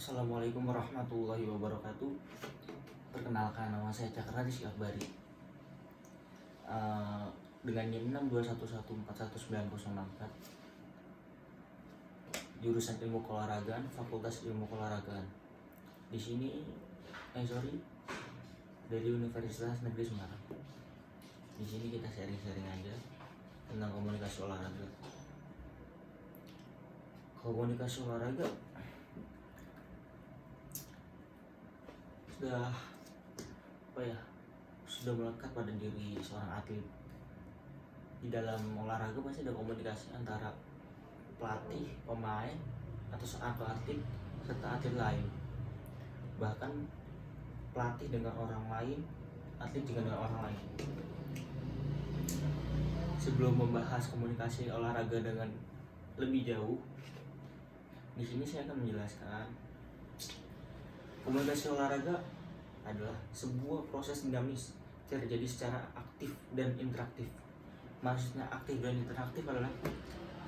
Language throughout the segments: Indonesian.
Assalamualaikum warahmatullahi wabarakatuh. Perkenalkan, nama saya Cakra Rizky Akbari. Dengan NIM 621141904, jurusan Ilmu Keolahragaan, Fakultas Ilmu Keolahragaan. Di sini, dari Universitas Negeri Semarang. Di sini kita sharing-sharing aja tentang komunikasi olahraga. Komunikasi olahraga sudah melekat pada diri seorang atlet. Di dalam olahraga pasti ada komunikasi antara pelatih, pemain, atau atlet serta atlet lain. Bahkan pelatih dengan orang lain, atlet juga dengan orang lain. Sebelum membahas komunikasi olahraga dengan lebih jauh, di sini saya akan menjelaskan komunikasi olahraga adalah sebuah proses dinamis terjadi secara aktif dan interaktif. Maksudnya aktif dan interaktif adalah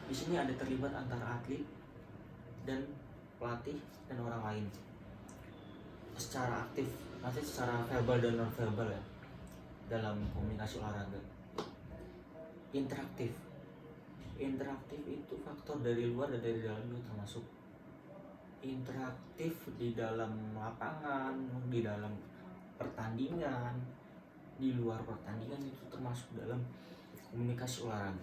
di sini ada terlibat antara atlet dan pelatih dan orang lain. Secara aktif, maksudnya secara verbal dan non verbal ya, dalam komunikasi olahraga. Interaktif itu faktor dari luar dan dari dalam juga termasuk. Interaktif di dalam lapangan, di dalam pertandingan, di luar pertandingan, itu termasuk dalam komunikasi olahraga.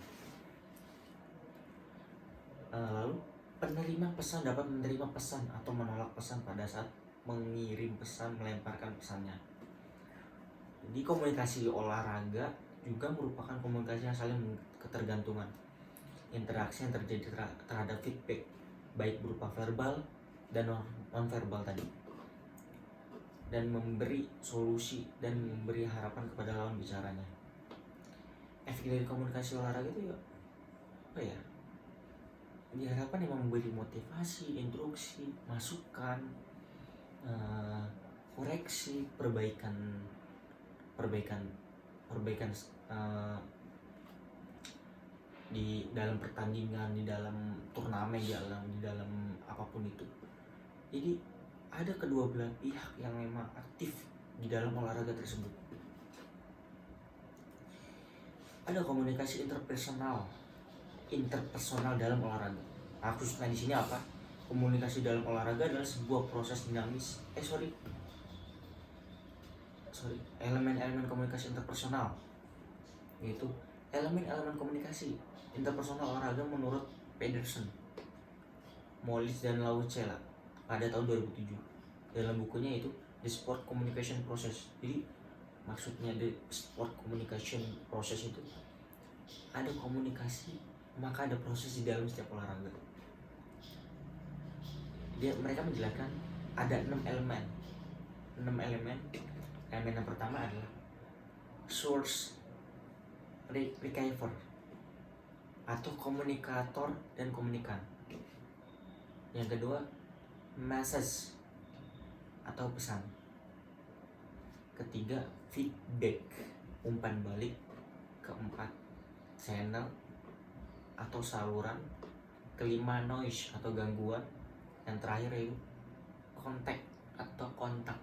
Lalu penerima pesan dapat menerima pesan atau menolak pesan pada saat mengirim pesan, melemparkan pesannya. Jadi komunikasi olahraga juga merupakan komunikasi yang saling ketergantungan, interaksi yang terjadi terhadap feedback, baik berupa verbal dan non-verbal tadi, dan memberi solusi dan memberi harapan kepada lawan bicaranya. Efek dari komunikasi olahraga itu diharapkan yang memberi motivasi, instruksi, masukan, koreksi, perbaikan di dalam pertandingan, di dalam turnamen, di dalam apapun itu. Jadi ada kedua belah pihak yang memang aktif di dalam olahraga tersebut. Ada komunikasi interpersonal dalam olahraga. Khususnya di sini apa? Komunikasi dalam olahraga adalah sebuah proses dinamis. Elemen-elemen komunikasi interpersonal, yaitu elemen-elemen komunikasi interpersonal olahraga menurut Pedersen, Moritz dan Laucela pada tahun 2007 dalam bukunya itu The Sport Communication Process. Jadi maksudnya The Sport Communication Process itu ada komunikasi, maka ada proses di dalam setiap olahraga. Mereka menjelaskan ada 6 elemen. Elemen yang pertama adalah source receiver atau komunikator dan komunikan. Yang kedua, message atau pesan. Ketiga, feedback, umpan balik. Keempat, channel atau saluran. Kelima, noise atau gangguan. Yang terakhir yaitu kontak atau kontak.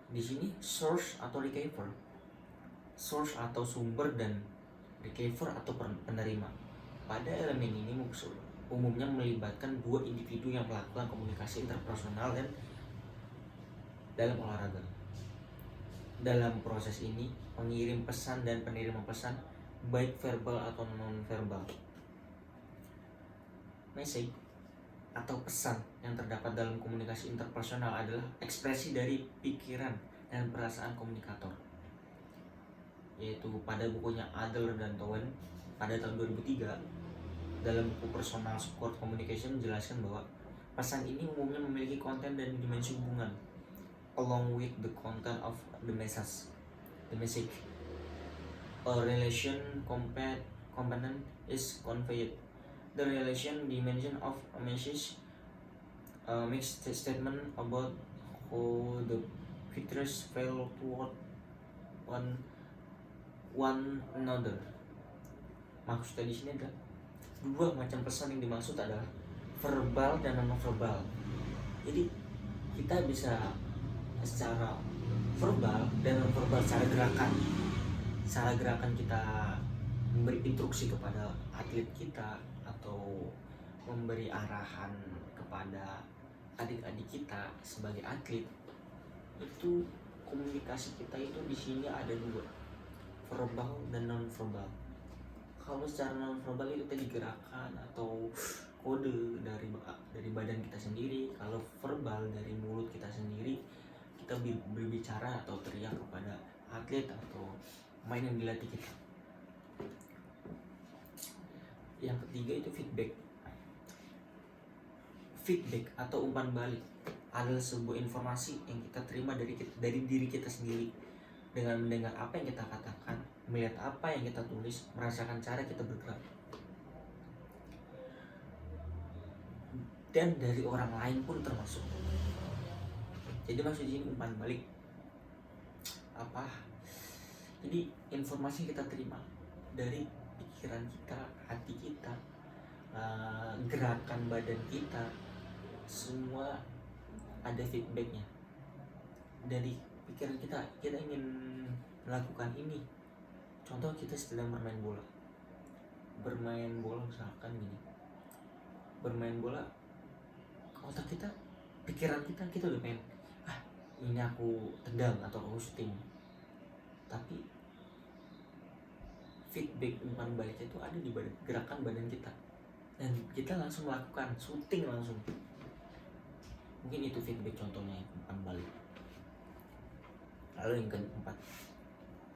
Di sini source atau receiver, source atau sumber, dan receiver atau penerima. Pada elemen ini umumnya melibatkan dua individu yang melakukan komunikasi interpersonal dan dalam olahraga. Dalam proses ini, pengirim pesan dan penerima pesan, baik verbal atau non-verbal. Message atau pesan yang terdapat dalam komunikasi interpersonal adalah ekspresi dari pikiran dan perasaan komunikator. Yaitu pada bukunya Adler dan Towen pada tahun 2003, dalam buku Personal Sport Communication menjelaskan bahwa pesan ini umumnya memiliki konten dan dimensi hubungan along with the content of the message. A relation component is conveyed. The relation dimension of a message makes the statement about how the figures feel toward one another. Maksudnya di sini adalah dua macam pesan yang dimaksud adalah verbal dan non verbal. Jadi kita bisa secara verbal dan non verbal, secara gerakan kita memberi instruksi kepada atlet kita atau memberi arahan kepada adik-adik kita sebagai atlet. Itu komunikasi kita itu di sini ada dua, verbal dan non verbal. Kalau secara non verbal itu tadi gerakan atau kode dari badan kita sendiri. Kalau verbal dari mulut kita sendiri, kita berbicara atau teriak kepada atlet atau main yang dilatih kita. Yang ketiga itu feedback atau umpan balik adalah sebuah informasi yang kita terima dari diri kita sendiri dengan mendengar apa yang kita katakan, melihat apa yang kita tulis, merasakan cara kita bergerak, dan dari orang lain pun termasuk. Jadi maksud ini umpan balik apa? Jadi informasi yang kita terima dari pikiran kita, hati kita, gerakan badan kita, semua ada feedbacknya dari pikiran kita. Kita ingin melakukan ini, contoh kita sedang bermain bola misalkan gini, bermain bola, otak kita, pikiran kita udah pengen ini aku tendang atau aku shooting, tapi feedback umpan balik itu ada di gerakan badan kita dan kita langsung melakukan shooting langsung. Mungkin itu feedback contohnya umpan balik. Lalu yang keempat,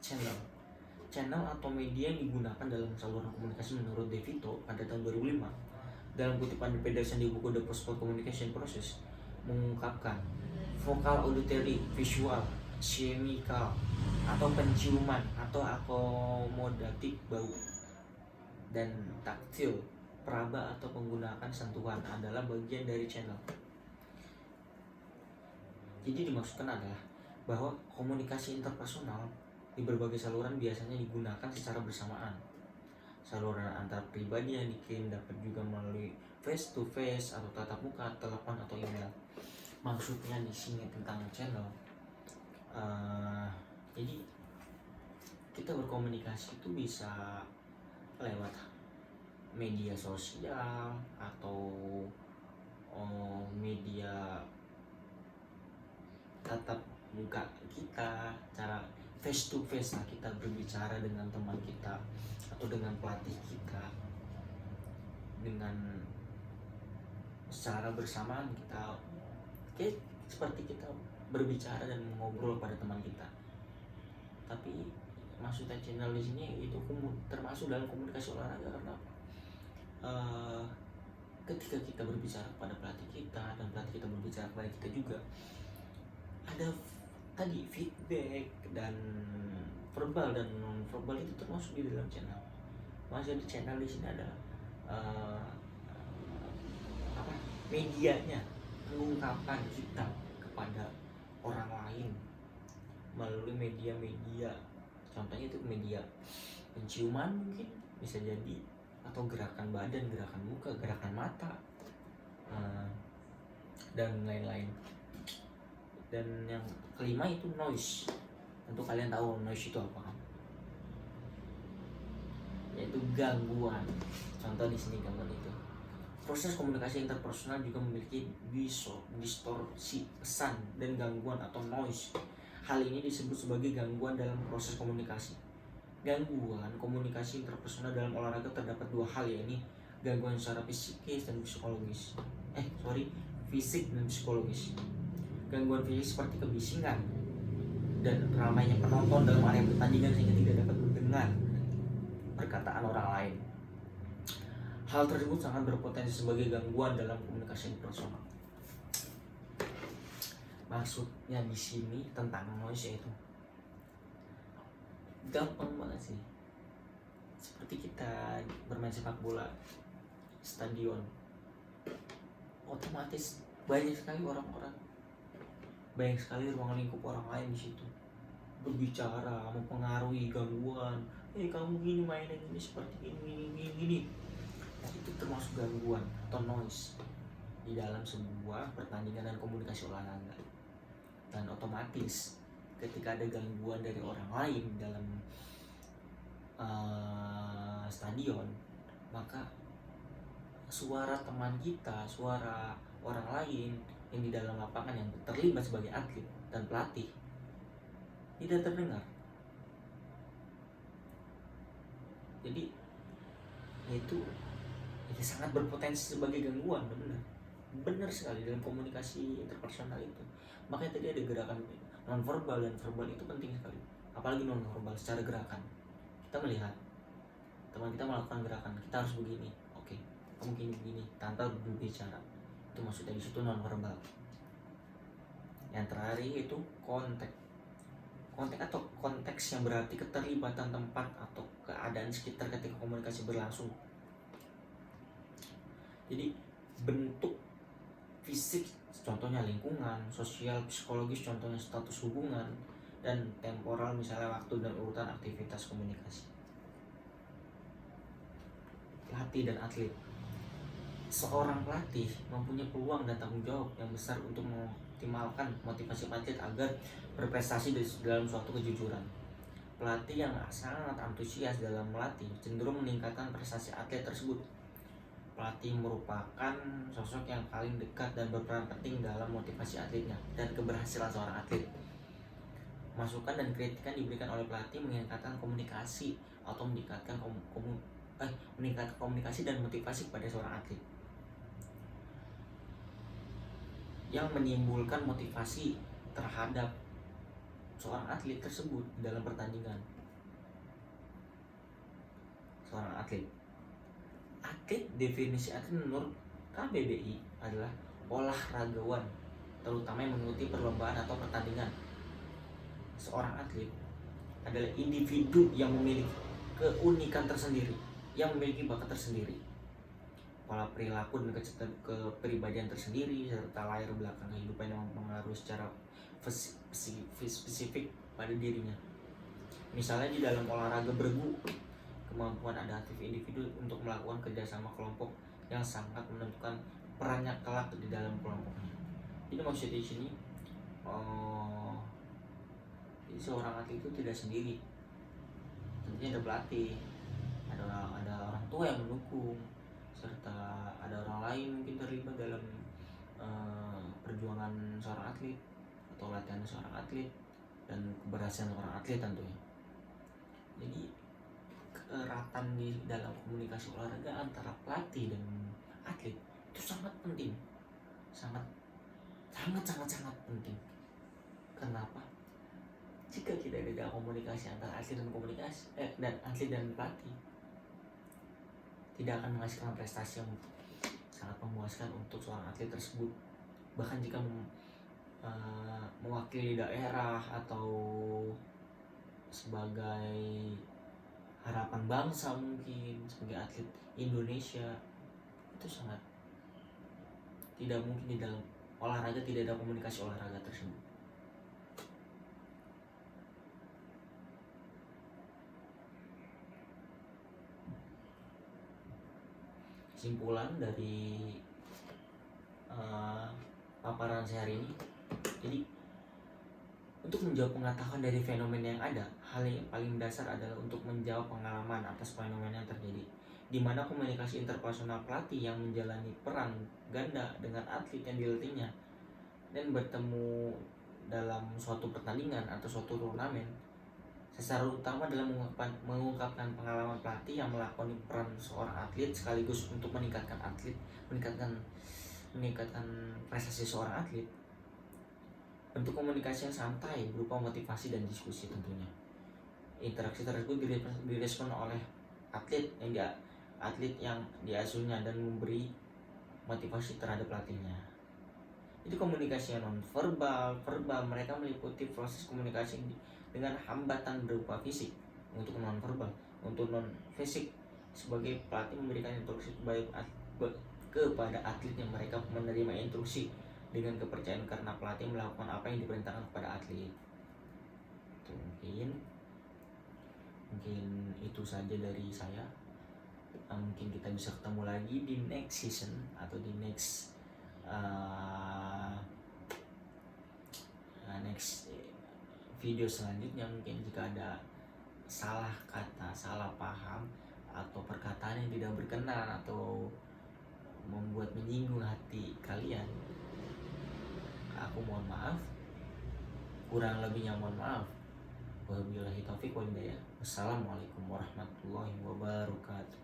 channel atau media yang digunakan dalam saluran komunikasi menurut De Vito pada tahun 2005 dalam kutipan Pedersen di buku The Post Communication Process mengungkapkan vokal, auditory, visual, chemical atau penciuman atau akomodatif bau, dan taktil, peraba atau penggunaan sentuhan adalah bagian dari channel. Jadi dimaksudkan adalah bahwa komunikasi interpersonal di berbagai saluran biasanya digunakan secara bersamaan. Saluran antar pribadi yang dikirim dapat juga melalui face to face atau tatap muka, telepon atau email. Maksudnya di sini tentang channel. Jadi kita berkomunikasi itu bisa lewat media sosial atau media tatap muka kita, cara face to face lah kita berbicara dengan teman kita atau dengan pelatih kita, dengan secara bersamaan kita kayak seperti kita berbicara dan mengobrol pada teman kita. Tapi maksudnya channel di sini itu termasuk dalam komunikasi olahraga karena ketika kita berbicara kepada pelatih kita dan pelatih kita berbicara kepada kita juga, ada tadi feedback dan verbal dan non verbal itu termasuk di dalam channel. Maksudnya di channel di sini ada medianya, mengungkapkan kita kepada orang lain melalui media-media. Contohnya itu media penciuman mungkin bisa jadi, atau gerakan badan, gerakan muka, gerakan mata, dan lain-lain. Dan yang kelima itu noise. Tentu kalian tahu noise itu apa kan? Yaitu gangguan. Contoh di sini gangguan itu. Proses komunikasi interpersonal juga memiliki distorsi pesan dan gangguan atau noise. Hal ini disebut sebagai gangguan dalam proses komunikasi. Gangguan komunikasi interpersonal dalam olahraga terdapat dua hal, yaitu gangguan secara psikis dan psikologis. Fisik dan psikologis. Gangguan fisik seperti kebisingan dan ramainya penonton dalam area pertandingan sehingga tidak dapat mendengar perkataan orang lain. Hal tersebut sangat berpotensi sebagai gangguan dalam komunikasi interpersonal. Maksudnya di sini tentang noise itu gampang banget sih. Seperti kita bermain sepak bola stadion, otomatis banyak sekali orang-orang, banyak sekali ruang lingkup orang lain di situ berbicara, mempengaruhi, gangguan. Kamu gini mainnya gini, seperti gini. Nah, itu termasuk gangguan atau noise di dalam sebuah pertandingan dan komunikasi olahraga. Dan otomatis ketika ada gangguan dari orang lain dalam stadion, maka suara teman kita, suara orang lain yang di dalam lapangan yang terlibat sebagai atlet dan pelatih tidak terdengar. Jadi itu sangat berpotensi sebagai gangguan, benar sekali dalam komunikasi interpersonal itu. Makanya tadi ada gerakan nonverbal dan verbal itu penting sekali, apalagi nonverbal secara gerakan. Kita melihat teman kita melakukan gerakan, kita harus begini, oke, kamu begini tanpa berbicara, itu maksudnya di situ nonverbal. Yang terakhir itu konteks atau konteks yang berarti keterlibatan tempat atau keadaan sekitar ketika komunikasi berlangsung. Jadi bentuk fisik, contohnya lingkungan, sosial, psikologis, contohnya status hubungan, dan temporal, misalnya waktu dan urutan aktivitas komunikasi. Pelatih dan atlet. Seorang pelatih mempunyai peluang dan tanggung jawab yang besar untuk mengoptimalkan motivasi atlet agar berprestasi dalam suatu kejujuran. Pelatih yang sangat antusias dalam melatih cenderung meningkatkan prestasi atlet tersebut. Pelatih merupakan sosok yang paling dekat dan berperan penting dalam motivasi atletnya dan keberhasilan seorang atlet. Masukan dan kritikan diberikan oleh pelatih meningkatkan komunikasi atau meningkatkan komunikasi dan motivasi pada seorang atlet, yang menimbulkan motivasi terhadap seorang atlet tersebut dalam pertandingan. Seorang atlet, definisi atlet menurut KBBI adalah olahragawan, terutama yang mengikuti perlombaan atau pertandingan. Seorang atlet adalah individu yang memiliki keunikan tersendiri, yang memiliki bakat tersendiri, pola perilaku dan kepribadian tersendiri, serta latar belakang kehidupan yang mempengaruhi secara spesifik pada dirinya. Misalnya di dalam olahraga bergu, kemampuan adaptif individu untuk melakukan kerjasama kelompok yang sangat menentukan perannya kelak di dalam kelompoknya. Jadi maksudnya di sini, seorang atlet itu tidak sendiri. Tentunya ada pelatih, ada orang tua yang mendukung, serta ada orang lain mungkin terlibat dalam perjuangan seorang atlet atau latihan seorang atlet dan keberhasilan seorang atlet tentunya. Jadi keratan di dalam komunikasi olahraga antara pelatih dan atlet itu sangat penting, sangat penting. Kenapa? Jika tidak ada komunikasi antara atlet dan pelatih, tidak akan menghasilkan prestasi yang sangat memuaskan untuk seorang atlet tersebut. Bahkan jika mewakili daerah atau sebagai harapan bangsa, mungkin sebagai atlet Indonesia, itu sangat tidak mungkin di dalam olahraga tidak ada komunikasi olahraga tersebut. Kesimpulan dari paparan saya hari ini, jadi untuk menjawab pengetahuan dari fenomena yang ada, hal yang paling dasar adalah untuk menjawab pengalaman atas fenomena yang terjadi, di mana komunikasi interpersonal pelatih yang menjalani peran ganda dengan atlet yang dilatihnya dan bertemu dalam suatu pertandingan atau suatu turnamen, secara utama dalam mengungkapkan pengalaman pelatih yang melakoni peran seorang atlet sekaligus untuk meningkatkan prestasi seorang atlet. Bentuk komunikasi yang santai berupa motivasi dan diskusi tentunya. Interaksi tersebut direspon oleh atlet yang diasuhnya dan memberi motivasi terhadap pelatihnya. Itu komunikasi yang non-verbal. Mereka meliputi proses komunikasi dengan hambatan berupa fisik untuk non-verbal. Untuk non-fisik, sebagai pelatih memberikan instruksi kepada atlet yang mereka menerima instruksi dengan kepercayaan karena pelatih melakukan apa yang diperintahkan kepada atlet. Mungkin itu saja dari saya. Mungkin kita bisa ketemu lagi di next season atau di next next video selanjutnya. Mungkin jika ada salah kata, salah paham, atau perkataan yang tidak berkenan atau membuat menyinggung hati kalian, aku mohon maaf. Kurang lebihnya mohon maaf. Wabillahi taufik wal hidayah. Wassalamualaikum warahmatullahi wabarakatuh.